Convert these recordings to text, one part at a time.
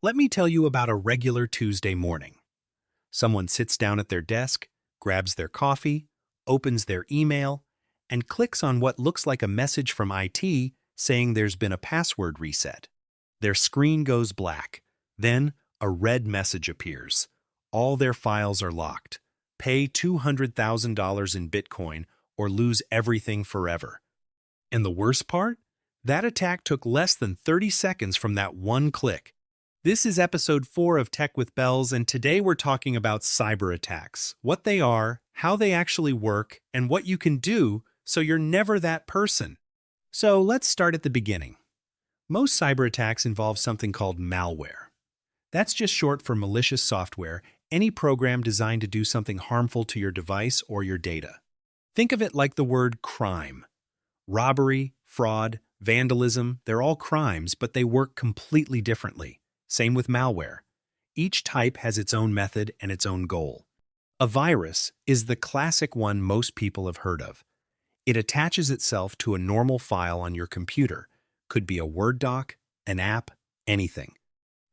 Let me tell you about a regular Tuesday morning. Someone sits down at their desk, grabs their coffee, opens their email, and clicks on what looks like a message from IT saying there's been a password reset. Their screen goes black. Then a red message appears. All their files are locked. Pay $200,000 in Bitcoin or lose everything forever. And the worst part? That attack took less than 30 seconds from that one click. This is episode 4 of Tech with Bels, and today we're talking about cyber attacks, what they are, how they actually work, and what you can do so you're never that person. So let's start at the beginning. Most cyber attacks involve something called malware. That's just short for malicious software, any program designed to do something harmful to your device or your data. Think of it like the word crime. Robbery, fraud, vandalism, they're all crimes, but they work completely differently. Same with malware. Each type has its own method and its own goal. A virus is the classic one most people have heard of. It attaches itself to a normal file on your computer. Could be a Word doc, an app, anything.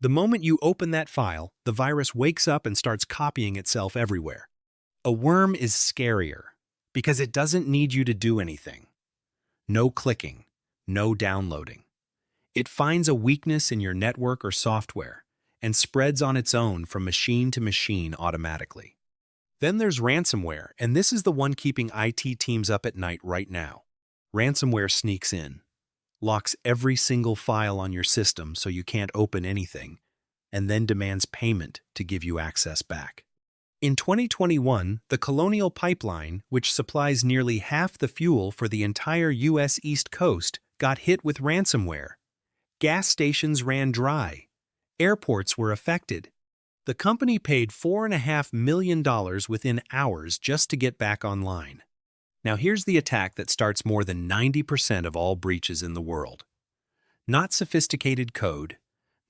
The moment you open that file, the virus wakes up and starts copying itself everywhere. A worm is scarier because it doesn't need you to do anything. No clicking, no downloading. It finds a weakness in your network or software and spreads on its own from machine to machine automatically. Then there's ransomware, and this is the one keeping IT teams up at night right now. Ransomware sneaks in, locks every single file on your system so you can't open anything, and then demands payment to give you access back. In 2021, the Colonial Pipeline, which supplies nearly half the fuel for the entire U.S. East Coast, got hit with ransomware. Gas stations ran dry. Airports were affected. The company paid $4.5 million within hours just to get back online. Now here's the attack that starts more than 90% of all breaches in the world. Not sophisticated code,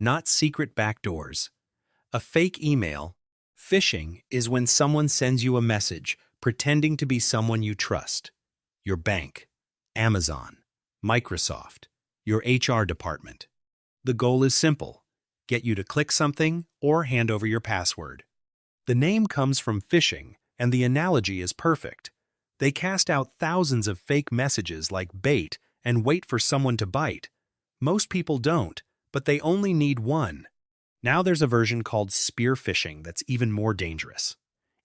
not secret backdoors. A fake email. Phishing is when someone sends you a message pretending to be someone you trust. Your bank, Amazon, Microsoft, your HR department. The goal is simple: get you to click something or hand over your password. The name comes from phishing, and the analogy is perfect. They cast out thousands of fake messages like bait and wait for someone to bite. Most people don't, but they only need one. Now there's a version called spear phishing that's even more dangerous.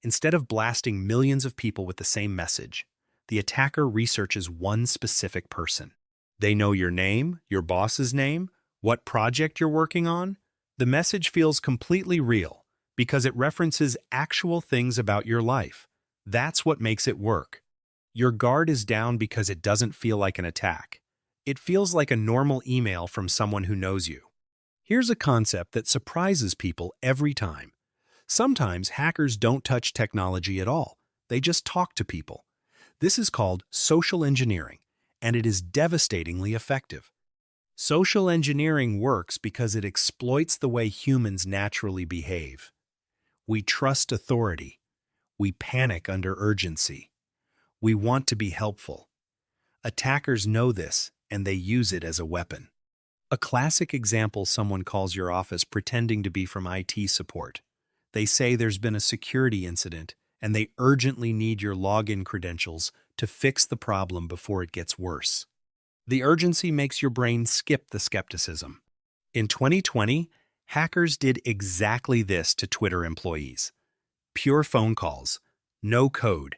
Instead of blasting millions of people with the same message, the attacker researches one specific person. They know your name, your boss's name, what project you're working on. The message feels completely real because it references actual things about your life. That's what makes it work. Your guard is down because it doesn't feel like an attack. It feels like a normal email from someone who knows you. Here's a concept that surprises people every time. Sometimes hackers don't touch technology at all. They just talk to people. This is called social engineering, and it is devastatingly effective. Social engineering works because it exploits the way humans naturally behave. We trust authority. We panic under urgency. We want to be helpful. Attackers know this, and they use it as a weapon. A classic example: someone calls your office pretending to be from IT support. They say there's been a security incident, and they urgently need your login credentials to fix the problem before it gets worse. The urgency makes your brain skip the skepticism. In 2020, hackers did exactly this to Twitter employees. Pure phone calls, no code.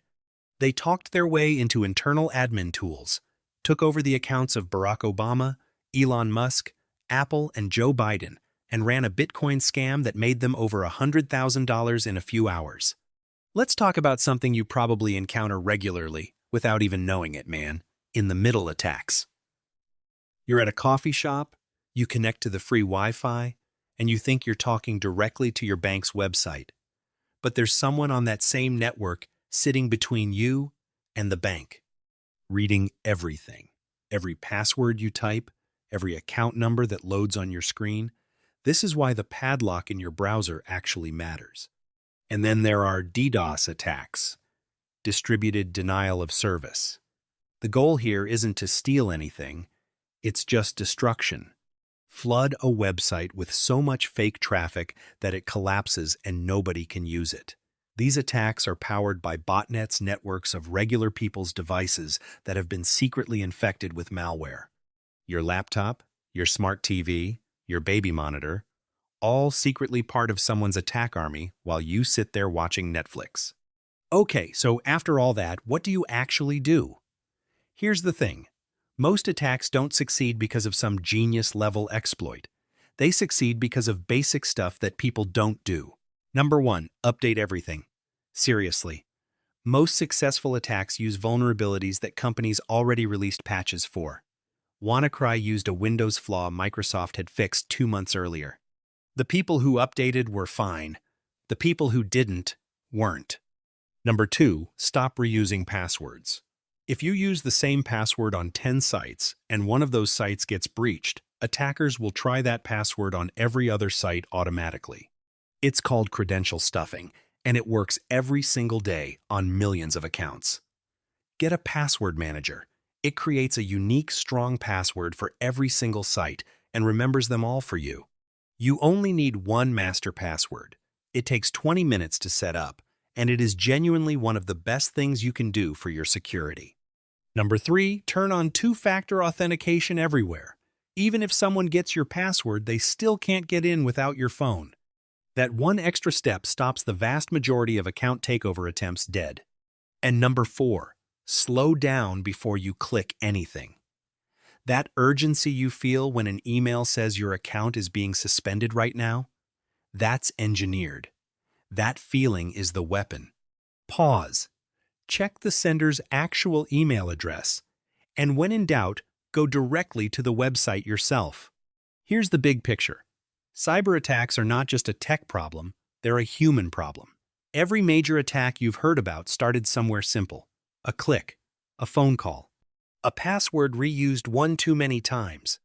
They talked their way into internal admin tools, took over the accounts of Barack Obama, Elon Musk, Apple, and Joe Biden, and ran a Bitcoin scam that made them over $100,000 in a few hours. Let's talk about something you probably encounter regularly without even knowing it, man: in the middle attacks. You're at a coffee shop, you connect to the free Wi-Fi, and you think you're talking directly to your bank's website. But there's someone on that same network sitting between you and the bank, reading everything. Every password you type, every account number that loads on your screen. This is why the padlock in your browser actually matters. And then there are DDoS attacks, distributed denial of service. The goal here isn't to steal anything, it's just destruction. Flood a website with so much fake traffic that it collapses and nobody can use it. These attacks are powered by botnets, networks of regular people's devices that have been secretly infected with malware. Your laptop, your smart TV, your baby monitor, all secretly part of someone's attack army while you sit there watching Netflix. Okay, so after all that, what do you actually do? Here's the thing. Most attacks don't succeed because of some genius-level exploit. They succeed because of basic stuff that people don't do. Number 1, update everything. Seriously. Most successful attacks use vulnerabilities that companies already released patches for. WannaCry used a Windows flaw Microsoft had fixed 2 months earlier. The people who updated were fine. The people who didn't weren't. Number 2, stop reusing passwords. If you use the same password on 10 sites and one of those sites gets breached, attackers will try that password on every other site automatically. It's called credential stuffing, and it works every single day on millions of accounts. Get a password manager. It creates a unique, strong password for every single site and remembers them all for you. You only need one master password. It takes 20 minutes to set up, and it is genuinely one of the best things you can do for your security. Number 3, turn on two-factor authentication everywhere. Even if someone gets your password, they still can't get in without your phone. That one extra step stops the vast majority of account takeover attempts dead. And number 4, slow down before you click anything. That urgency you feel when an email says your account is being suspended right now, that's engineered. That feeling is the weapon. Pause. Check the sender's actual email address. And when in doubt, go directly to the website yourself. Here's the big picture. Cyberattacks are not just a tech problem, they're a human problem. Every major attack you've heard about started somewhere simple. A click, a phone call, a password reused one too many times.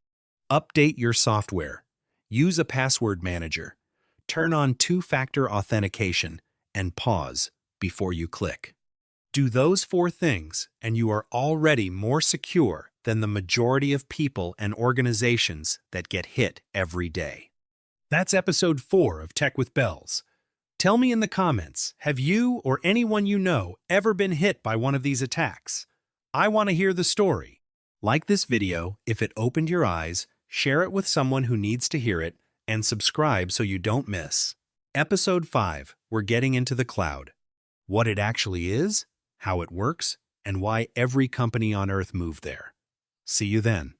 Update your software. Use a password manager. Turn on two-factor authentication and pause before you click. Do those 4 things and you are already more secure than the majority of people and organizations that get hit every day. That's episode 4 of Tech with Bels. Tell me in the comments, have you or anyone you know ever been hit by one of these attacks? I want to hear the story. Like this video if it opened your eyes, share it with someone who needs to hear it, and subscribe so you don't miss. Episode 5, we're getting into the cloud. What it actually is, how it works, and why every company on Earth moved there. See you then.